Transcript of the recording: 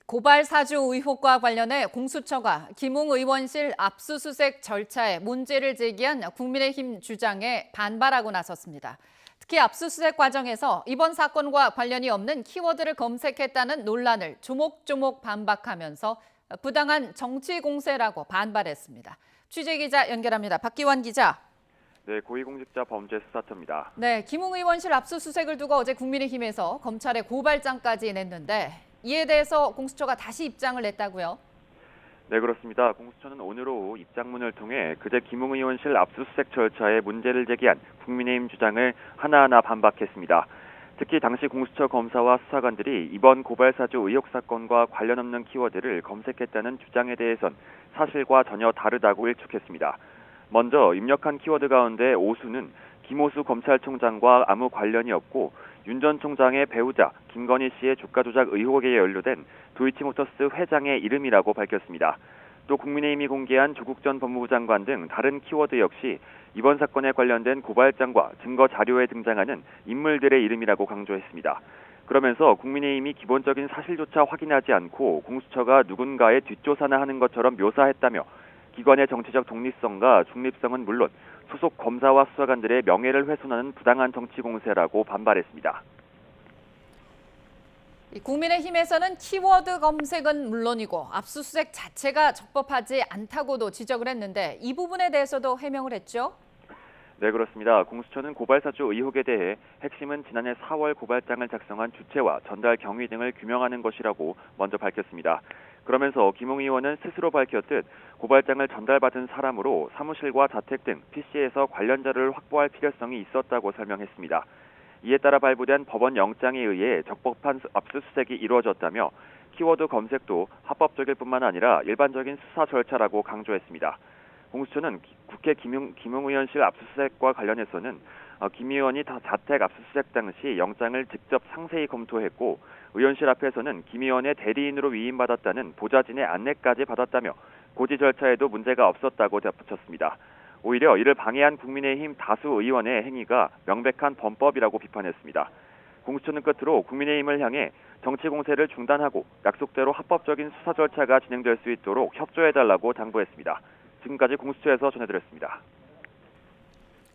고발 사주 의혹과 관련해 공수처가 김웅 의원실 압수수색 절차에 문제를 제기한 국민의힘 주장에 반발하고 나섰습니다. 특히 압수수색 과정에서 이번 사건과 관련이 없는 키워드를 검색했다는 논란을 조목조목 반박하면서 부당한 정치 공세라고 반발했습니다. 취재기자 연결합니다. 박기환 기자. 네, 고위공직자 범죄수사처입니다. 네, 김웅 의원실 압수수색을 두고 어제 국민의힘에서 검찰에 고발장까지 냈는데 이에 대해서 공수처가 다시 입장을 냈다고요? 네, 그렇습니다. 공수처는 오늘 오후 입장문을 통해 그제 김웅 의원실 압수수색 절차에 문제를 제기한 국민의힘 주장을 하나하나 반박했습니다. 특히 당시 공수처 검사와 수사관들이 이번 고발사주 의혹 사건과 관련 없는 키워드를 검색했다는 주장에 대해선 사실과 전혀 다르다고 일축했습니다. 먼저 입력한 키워드 가운데 오수는 김오수 검찰총장과 아무 관련이 없고 윤 전 총장의 배우자 김건희 씨의 주가 조작 의혹에 연루된 도이치모터스 회장의 이름이라고 밝혔습니다. 또 국민의힘이 공개한 조국 전 법무부 장관 등 다른 키워드 역시 이번 사건에 관련된 고발장과 증거 자료에 등장하는 인물들의 이름이라고 강조했습니다. 그러면서 국민의힘이 기본적인 사실조차 확인하지 않고 공수처가 누군가의 뒷조사나 하는 것처럼 묘사했다며 기관의 정치적 독립성과 중립성은 물론 소속 검사와 수사관들의 명예를 훼손하는 부당한 정치 공세라고 반발했습니다. 국민의힘에서는 키워드 검색은 물론이고 압수수색 자체가 적법하지 않다고도 지적을 했는데 이 부분에 대해서도 해명을 했죠? 네, 그렇습니다. 공수처는 고발사주 의혹에 대해 핵심은 지난해 4월 고발장을 작성한 주체와 전달 경위 등을 규명하는 것이라고 먼저 밝혔습니다. 그러면서 김웅 의원은 스스로 밝혔듯 고발장을 전달받은 사람으로 사무실과 자택 등 PC에서 관련 자료를 확보할 필요성이 있었다고 설명했습니다. 이에 따라 발부된 법원 영장에 의해 적법한 압수수색이 이루어졌다며 키워드 검색도 합법적일 뿐만 아니라 일반적인 수사 절차라고 강조했습니다. 공수처는 국회 김웅 의원실 압수수색과 관련해서는 김 의원이 자택 압수수색 당시 영장을 직접 상세히 검토했고 의원실 앞에서는 김 의원의 대리인으로 위임받았다는 보좌진의 안내까지 받았다며 고지 절차에도 문제가 없었다고 덧붙였습니다. 오히려 이를 방해한 국민의힘 다수 의원의 행위가 명백한 범법이라고 비판했습니다. 공수처는 끝으로 국민의힘을 향해 정치 공세를 중단하고 약속대로 합법적인 수사 절차가 진행될 수 있도록 협조해달라고 당부했습니다. 지금까지 공수처에서 전해드렸습니다.